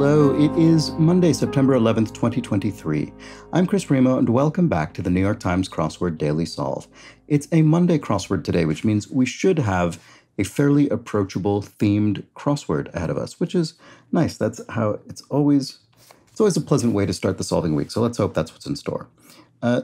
Hello, it is Monday, September 11th, 2023. I'm Chris Remo, and welcome back to the New York Times Crossword Daily Solve. It's a Monday crossword today, which means we should have a fairly approachable themed crossword ahead of us, which is nice. That's how it's always a pleasant way to start the solving week, so let's hope that's what's in store.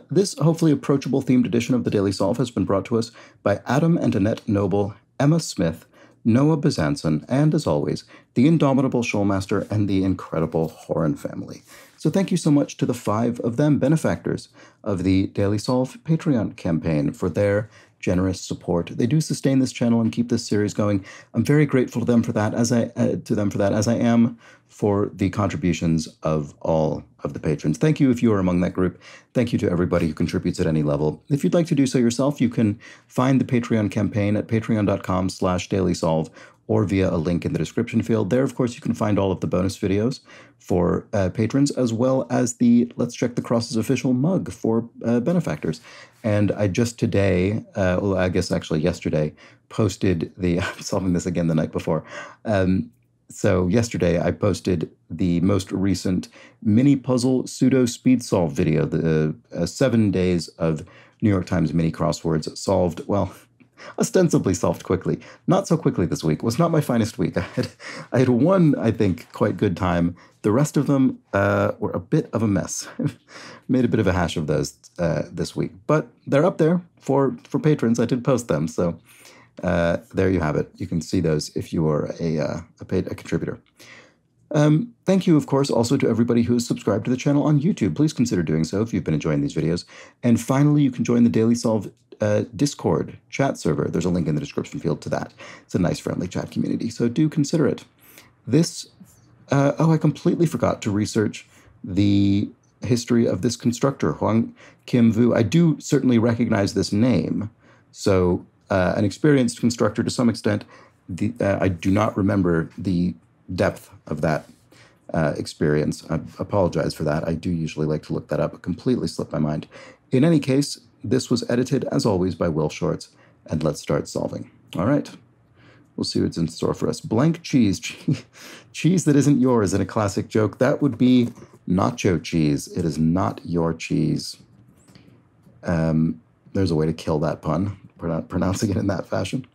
This hopefully approachable themed edition of the Daily Solve has been brought to us by Adam and Annette Noble, Emma Smith, Noah Bezanson, and as always, the indomitable Shoalmaster and the incredible Horan family. So thank you so much to the 5 of them, benefactors of the Daily Solve Patreon campaign, for their generous support. They do sustain this channel and keep this series going. I'm very grateful to them for that, as I am for the contributions of all of the patrons. Thank you if you are among that group. Thank you to everybody who contributes at any level. If you'd like to do so yourself, you can find the Patreon campaign at patreon.com/dailysolve or via a link in the description field. There, of course, you can find all of the bonus videos for patrons, as well as the Let's Check the Crosses official mug for benefactors. And I just today, I guess actually yesterday, posted the, I'm solving this again the night before. So yesterday I posted the most recent mini puzzle pseudo speed solve video, the 7 days of New York Times mini crosswords solved, well, ostensibly solved quickly. Not so quickly this week. It was not my finest week. I had one, I think, quite good time. The rest of them were a bit of a mess. Made a bit of a hash of those this week. But they're up there for patrons. I did post them, so there you have it. You can see those if you are a contributor. Thank you, of course, also to everybody who has subscribed to the channel on YouTube. Please consider doing so if you've been enjoying these videos. And finally, you can join the Daily Solve Discord chat server. There's a link in the description field to that. It's a nice, friendly chat community, so do consider it. This, I completely forgot to research the history of this constructor, Hwang Kim Vu. I do certainly recognize this name, so an experienced constructor to some extent. I do not remember the depth of that experience. I apologize for that. I do usually like to look that up. It completely slipped my mind. In any case, this was edited, as always, by Will Shortz, and let's start solving. All right. We'll see what's in store for us. Blank cheese. Cheese that isn't yours in a classic joke. That would be nacho cheese. It is not your cheese. There's a way to kill that pun, pronouncing it in that fashion.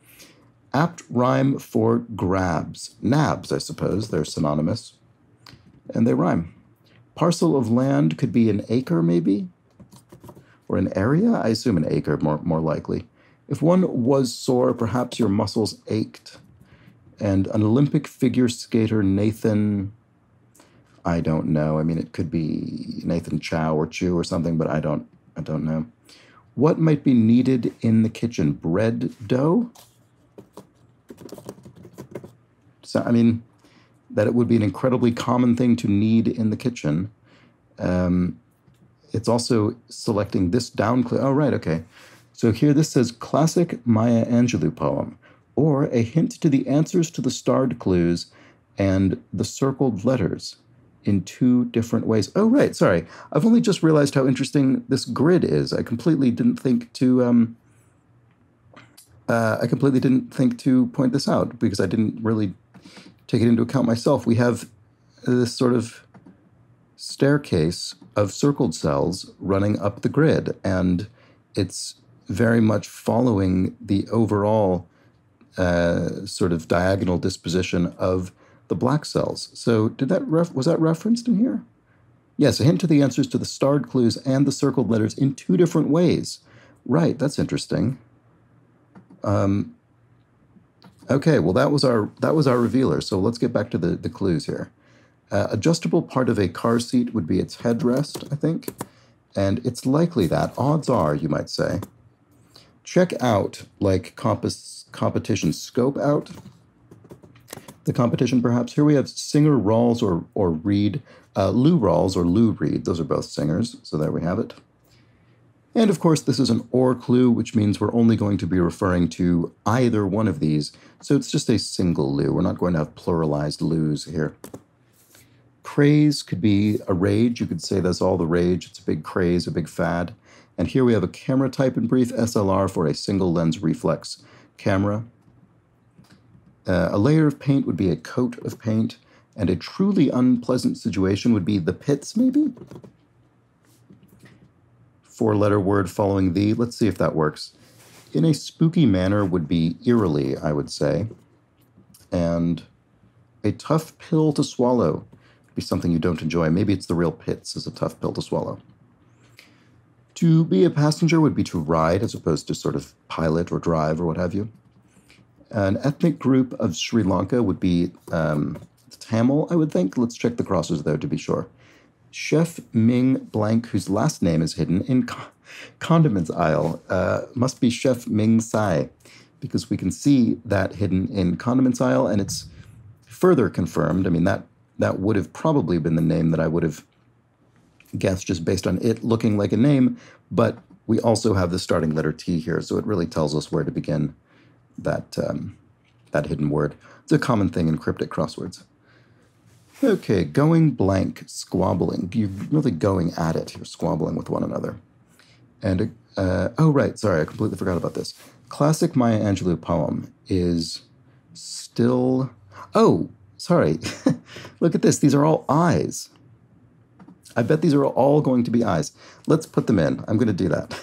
Apt rhyme for grabs. Nabs, I suppose. They're synonymous. And they rhyme. Parcel of land could be an acre, maybe? Or an area? I assume an acre, more likely. If one was sore, perhaps your muscles ached. And an Olympic figure skater, Nathan, I don't know. I mean, it could be Nathan Chow or Chu or something, but I don't know. What might be needed in the kitchen? Bread dough? So, I mean, that it would be an incredibly common thing to need in the kitchen. It's also selecting this down clue. Oh, right, okay. So here this says classic Maya Angelou poem, or a hint to the answers to the starred clues and the circled letters in 2 different ways. Oh, right, sorry. I've only just realized how interesting this grid is. I completely didn't think to point this out because I didn't really take it into account myself. We have this sort of staircase of circled cells running up the grid, and it's very much following the overall sort of diagonal disposition of the black cells. So was that referenced in here? Yes, a hint to the answers to the starred clues and the circled letters in 2 different ways. Right, that's interesting. Okay, well that was our revealer. So let's get back to the clues here. Adjustable part of a car seat would be its headrest, I think. And it's likely that, odds are, you might say. Check out, like competition, scope out the competition, perhaps. Here we have singer Rawls or Reed, Lou Rawls or Lou Reed. Those are both singers, so there we have it. And of course, this is an or clue, which means we're only going to be referring to either one of these. So it's just a single Lou. We're not going to have pluralized Lou's here. Craze could be a rage. You could say that's all the rage. It's a big craze, a big fad. And here we have a camera type in brief, SLR, for a single lens reflex camera. A layer of paint would be a coat of paint. And a truly unpleasant situation would be the pits, maybe? Four-letter word following the. Let's see if that works. In a spooky manner would be eerily, I would say. And a tough pill to swallow would be something you don't enjoy. Maybe it's the real pits as a tough pill to swallow. To be a passenger would be to ride as opposed to sort of pilot or drive or what have you. An ethnic group of Sri Lanka would be Tamil, I would think. Let's check the crosses, though, to be sure. Chef Ming Blank, whose last name is hidden in condiments aisle, must be Chef Ming Sai, because we can see that hidden in condiments aisle, and it's further confirmed. I mean, that would have probably been the name that I would have guessed just based on it looking like a name, but we also have the starting letter T here, so it really tells us where to begin that hidden word. It's a common thing in cryptic crosswords. Okay, going blank, squabbling. You're really going at it. You're squabbling with one another. And, oh, right, sorry, I completely forgot about this. Classic Maya Angelou poem is still... Oh, sorry. Look at this. These are all I's. I bet these are all going to be I's. Let's put them in. I'm going to do that.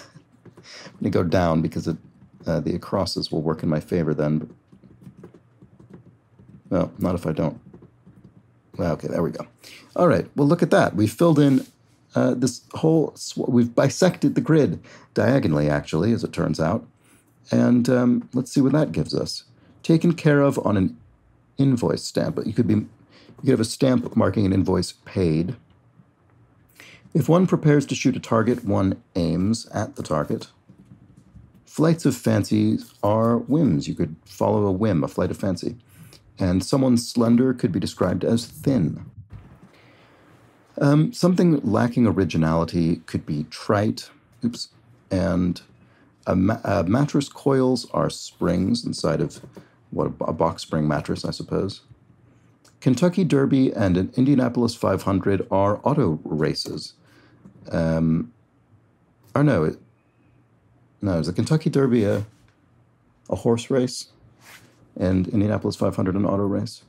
I'm going to go down because the acrosses will work in my favor then. Well, not if I don't. Okay, there we go. All right, well, look at that. We've filled in this whole... We've bisected the grid diagonally, actually, as it turns out. And let's see what that gives us. Taken care of on an invoice stamp. But you could have a stamp marking an invoice paid. If one prepares to shoot a target, one aims at the target. Flights of fancy are whims. You could follow a whim, a flight of fancy. And someone slender could be described as thin. Something lacking originality could be trite. Oops. And mattress coils are springs inside of a box spring mattress, I suppose. Kentucky Derby and an Indianapolis 500 are auto races. No, is the Kentucky Derby a horse race? And Indianapolis 500 an auto race?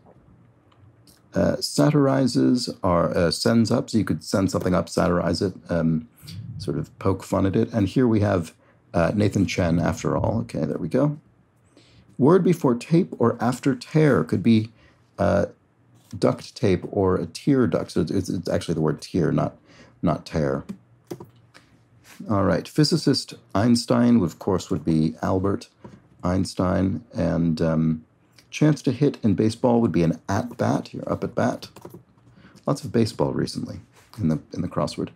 Satirizes are sends up, so you could send something up, satirize it, sort of poke fun at it. And here we have Nathan Chen, after all. Okay, there we go. Word before tape or after tear could be duct tape or a tear duct. So it's actually the word tear, not tear. All right, physicist Einstein, of course, would be Albert Einstein, and chance to hit in baseball would be an at-bat. You're up at bat. Lots of baseball recently in the crossword.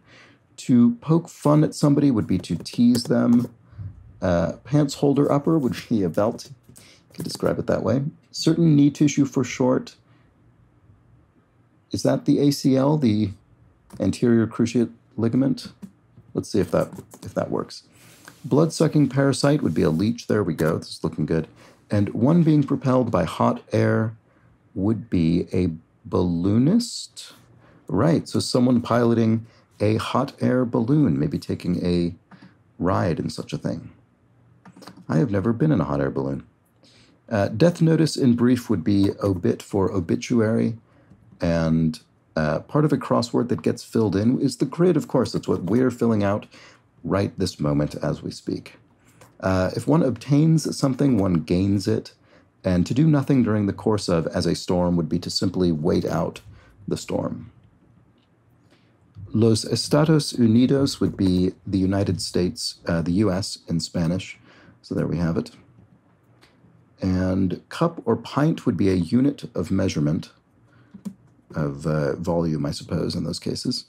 To poke fun at somebody would be to tease them. Pants holder upper would be a belt. You could describe it that way. Certain knee tissue for short. Is that the ACL, the anterior cruciate ligament? Let's see if that works. Blood-sucking parasite would be a leech. There we go. This is looking good. And one being propelled by hot air would be a balloonist. Right, so someone piloting a hot air balloon, maybe taking a ride in such a thing. I have never been in a hot air balloon. Death notice in brief would be obit for obituary. And part of a crossword that gets filled in is the grid, of course. That's what we're filling out right this moment as we speak. If one obtains something, one gains it. And to do nothing during the course of as a storm would be to simply wait out the storm. Los Estados Unidos would be the United States, the U.S. in Spanish. So there we have it. And cup or pint would be a unit of measurement of volume, I suppose, in those cases.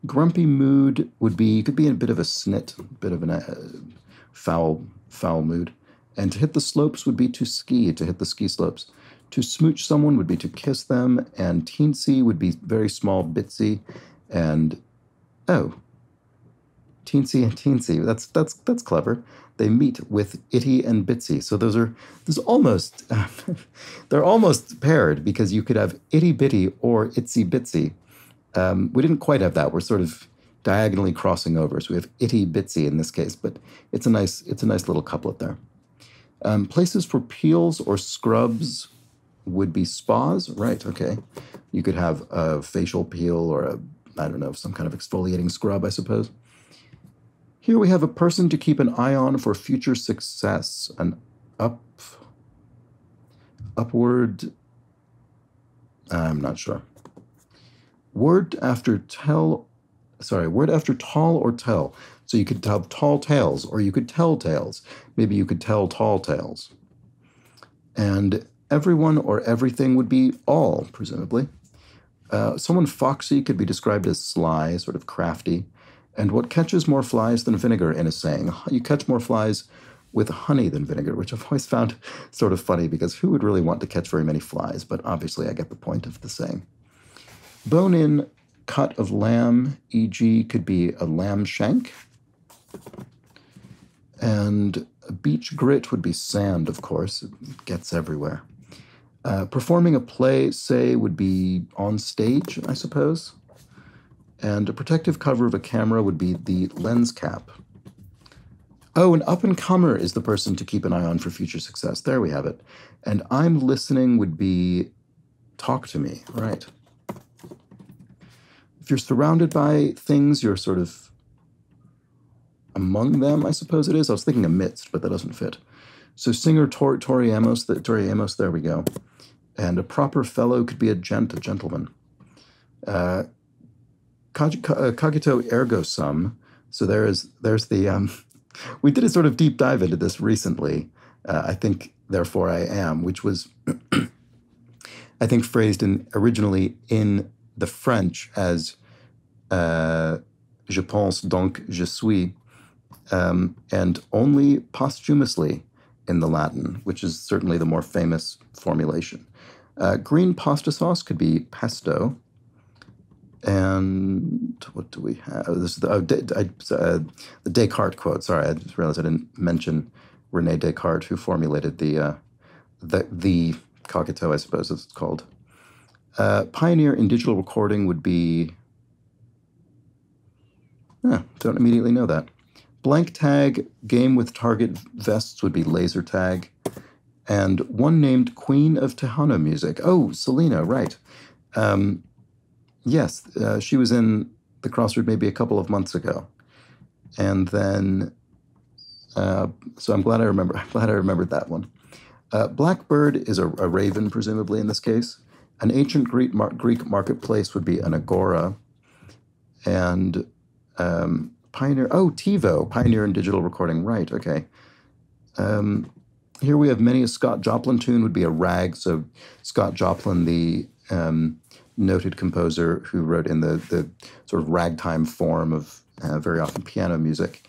Grumpy mood could be a bit of a snit, a bit of a foul mood. And to hit the slopes would be to ski, to hit the ski slopes. To smooch someone would be to kiss them, and teensy would be very small, bitsy, and oh, teensy and teensy. That's clever. They meet with itty and bitsy. So there's almost they're almost paired because you could have itty bitty or itsy bitsy. We didn't quite have that. We're sort of diagonally crossing over. So we have itty bitsy in this case, but it's a nice little couplet there. Places for peels or scrubs would be spas. Right, okay. You could have a facial peel or I don't know, some kind of exfoliating scrub, I suppose. Here we have a person to keep an eye on for future success. An upward, I'm not sure. Word after tall or tell. So you could have tall tales, or you could tell tales. Maybe you could tell tall tales. And everyone or everything would be all, presumably. Someone foxy could be described as sly, sort of crafty. And what catches more flies than vinegar in a saying? You catch more flies with honey than vinegar, which I've always found sort of funny because who would really want to catch very many flies? But obviously I get the point of the saying. Bone-in cut of lamb, e.g. could be a lamb shank. And a beach grit would be sand, of course. It gets everywhere. Performing a play, say, would be on stage, I suppose. And a protective cover of a camera would be the lens cap. Oh, an up-and-comer is the person to keep an eye on for future success. There we have it. And I'm listening would be talk to me, right? If you're surrounded by things, you're sort of among them, I suppose it is. I was thinking amidst, but that doesn't fit. So singer Tori Amos, there we go. And a proper fellow could be a gentleman. Cogito ergo sum. So there's the, we did a sort of deep dive into this recently. I think, therefore I am, which was, I think, phrased originally in the French as je pense donc je suis, and only posthumously in the Latin, which is certainly the more famous formulation. Green pasta sauce could be pesto. And what do we have? This is the Descartes quote. Sorry, I just realized I didn't mention René Descartes, who formulated the cogito, I suppose it's called. Pioneer in digital recording would be... don't immediately know that. Blank tag, game with target vests would be laser tag. And one named Queen of Tejano music. Oh, Selena, right. Yes, she was in the Crossword maybe a couple of months ago. And then, so I'm glad I remembered that one. Blackbird is a raven, presumably in this case. An ancient Greek marketplace would be an agora. And pioneer, TiVo, pioneer in digital recording, right, okay. Here we have many a Scott Joplin tune would be a rag. So Scott Joplin, the noted composer who wrote in the sort of ragtime form of very often piano music.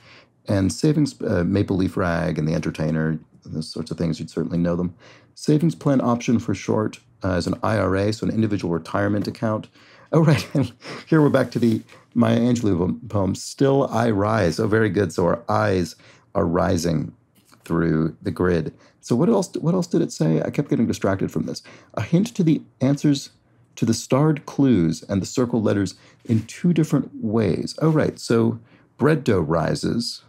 And Savings, Maple Leaf Rag and The Entertainer, those sorts of things, you'd certainly know them. Savings plan option for short is an IRA, so an individual retirement account. Oh, right, and here we're back to the Maya Angelou poem, Still I Rise. Oh, very good, so our eyes are rising through the grid. So what else did it say? I kept getting distracted from this. A hint to the answers to the starred clues and the circled letters in two different ways. Oh, right, so bread dough rises,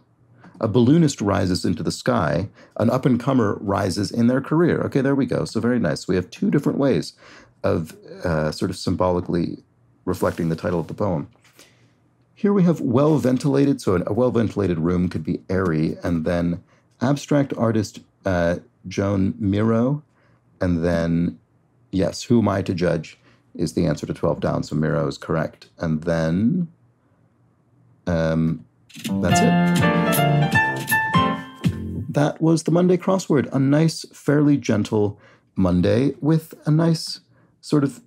a balloonist rises into the sky, an up-and-comer rises in their career. Okay, there we go. So very nice. We have two different ways of sort of symbolically reflecting the title of the poem. Here we have well-ventilated, so a well-ventilated room could be airy, and then abstract artist Joan Miro, and then, yes, who am I to judge is the answer to 12 down, so Miro is correct. And then, that's it. That was the Monday crossword, a nice, fairly gentle Monday with a nice sort of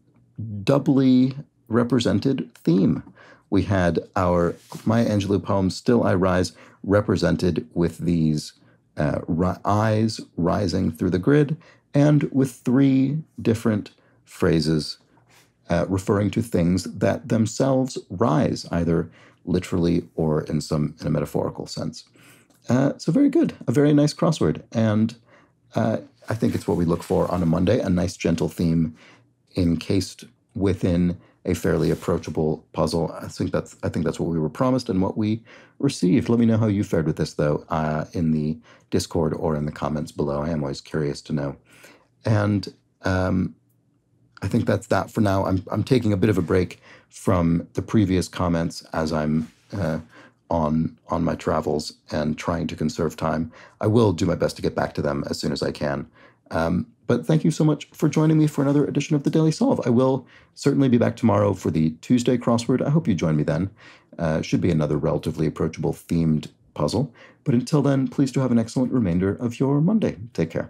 doubly represented theme. We had our Maya Angelou poem, Still I Rise, represented with these eyes rising through the grid, and with three different phrases referring to things that themselves rise, either literally or in a metaphorical sense. So very good, a very nice crossword, and I think it's what we look for on a Monday, a nice gentle theme encased within a fairly approachable puzzle. I think that's what we were promised and what we received. Let me know how you fared with this, though, in the Discord or in the comments below. I am always curious to know. And I think that's that for now. I'm taking a bit of a break from the previous comments as I'm on my travels and trying to conserve time. I will do my best to get back to them as soon as I can. But thank you so much for joining me for another edition of the Daily Solve. I will certainly be back tomorrow for the Tuesday crossword. I hope you join me then. Should be another relatively approachable themed puzzle. But until then, please do have an excellent remainder of your Monday. Take care.